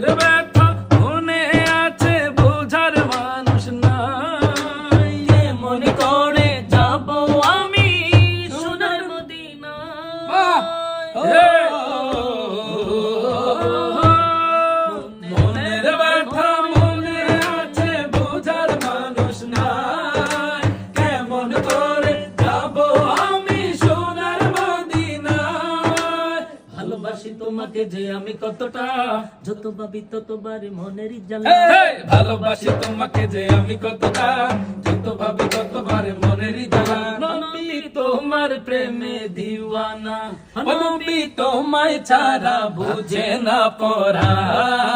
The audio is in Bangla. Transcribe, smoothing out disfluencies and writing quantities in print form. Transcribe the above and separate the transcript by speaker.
Speaker 1: মনের ব্যথা মনে আছে বোঝার মানুষ নাই,
Speaker 2: কেমন করে যাব আমি সোনার মদিনা।
Speaker 1: মনের ব্যথা মনে আছে বোঝার মানুষ নাই, কেমন করে যাব আমি সোনার মদিনায়।
Speaker 2: ভালোবাসি তোমাকে যে আমি কতটা, যত ভাবি ততবারে মনেরই জ্বালা।
Speaker 1: ভালোবাসি তোমাকে যে আমি কতটা, যত ভাবি ততবার মনেরই জ্বালা।
Speaker 2: নবী তোমার প্রেমে দিওয়ানা,
Speaker 1: নবী তোমায় ছাড়া বুঝে না পরাণ।